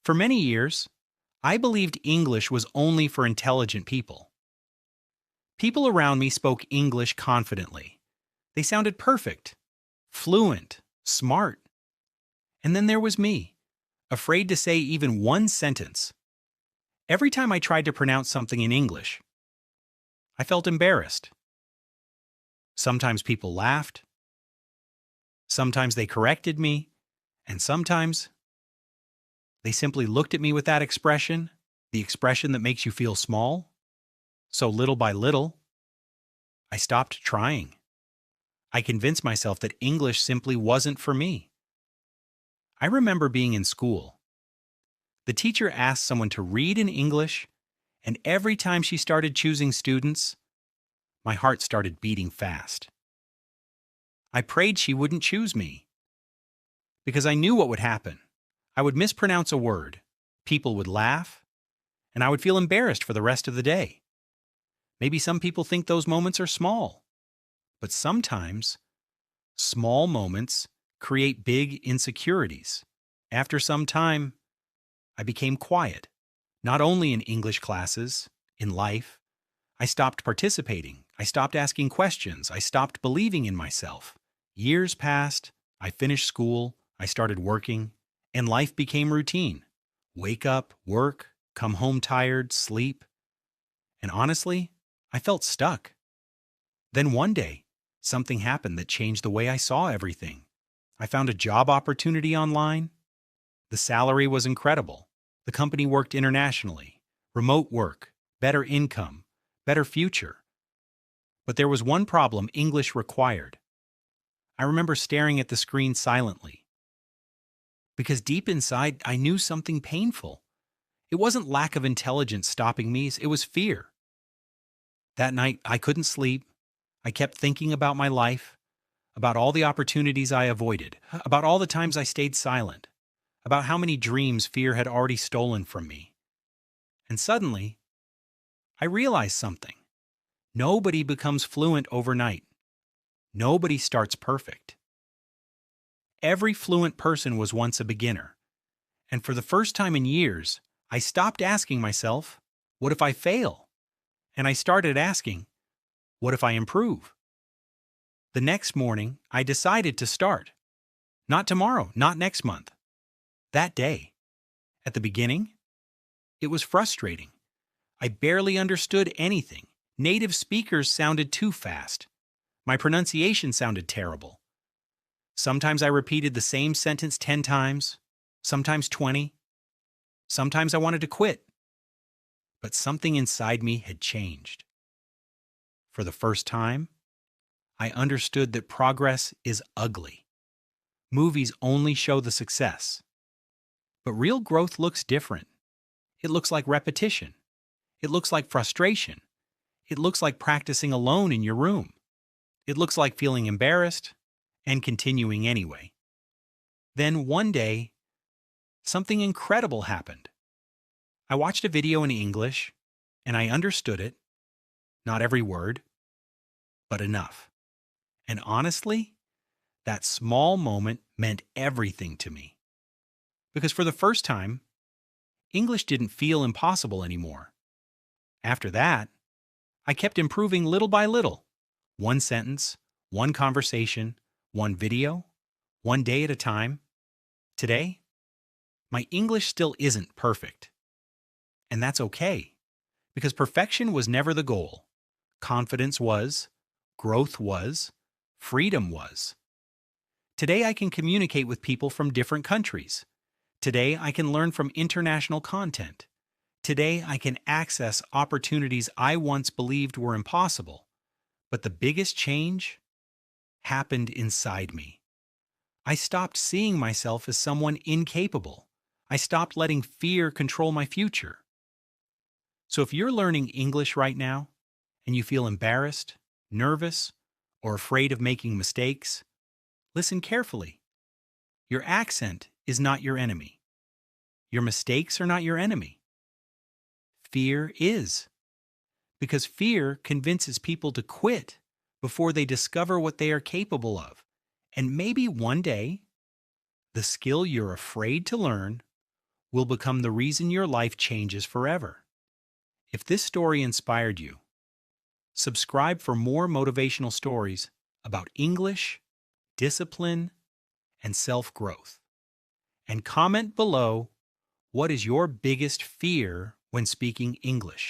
For many years, I believed English was only for intelligent people. People around me spoke English confidently. They sounded perfect, fluent, smart. And then there was me, afraid to say even one sentence. Every time I tried to pronounce something in English, I felt embarrassed. Sometimes people laughed, sometimes they corrected me, and sometimes they simply looked at me with that expression, the expression that makes you feel small. So little by little, I stopped trying. I convinced myself that English simply wasn't for me. I remember being in school. The teacher asked someone to read in English, and every time she started choosing students, my heart started beating fast. I prayed she wouldn't choose me, because I knew what would happen. I would mispronounce a word, people would laugh, and I would feel embarrassed for the rest of the day. Maybe some people think those moments are small, but sometimes small moments create big insecurities. After some time, I became quiet, not only in English classes, in life. I stopped participating. I stopped asking questions. I stopped believing in myself. Years passed. I finished school. I started working, and life became routine. Wake up, work, come home tired, sleep. And honestly, I felt stuck. Then one day, something happened that changed the way I saw everything. I found a job opportunity online. The salary was incredible. The company worked internationally. Remote work, better income, better future. But there was one problem English required. I remember staring at the screen silently. Because deep inside, I knew something painful. It wasn't lack of intelligence stopping me, it was fear. That night, I couldn't sleep. I kept thinking about my life, about all the opportunities I avoided, about all the times I stayed silent, about how many dreams fear had already stolen from me. And suddenly, I realized something. Nobody becomes fluent overnight. Nobody starts perfect. Every fluent person was once a beginner. And for the first time in years, I stopped asking myself, what if I fail? And I started asking, what if I improve? The next morning, I decided to start. Not tomorrow, not next month. That day. At the beginning, it was frustrating. I barely understood anything. Native speakers sounded too fast. My pronunciation sounded terrible. Sometimes I repeated the same sentence 10 times, sometimes 20. Sometimes I wanted to quit. But something inside me had changed. For the first time, I understood that progress is ugly. Movies only show the success. But real growth looks different. It looks like repetition. It looks like frustration. It looks like practicing alone in your room. It looks like feeling embarrassed and continuing anyway. Then one day, something incredible happened. I watched a video in English, and I understood it. Not every word, but enough. And honestly, that small moment meant everything to me. Because for the first time, English didn't feel impossible anymore. After that, I kept improving little by little. One sentence, one conversation, one video, one day at a time. Today, my English still isn't perfect. And that's okay, because perfection was never the goal. Confidence was, growth was, freedom was. Today I can communicate with people from different countries. Today I can learn from international content. Today I can access opportunities I once believed were impossible. But the biggest change happened inside me. I stopped seeing myself as someone incapable. I stopped letting fear control my future. So if you're learning English right now and you feel embarrassed, nervous, or afraid of making mistakes, listen carefully. Your accent is not your enemy. Your mistakes are not your enemy. Fear is. Because fear convinces people to quit before they discover what they are capable of. And maybe one day, the skill you're afraid to learn will become the reason your life changes forever. If this story inspired you, subscribe for more motivational stories about English, discipline, and self-growth. And comment below, what is your biggest fear when speaking English?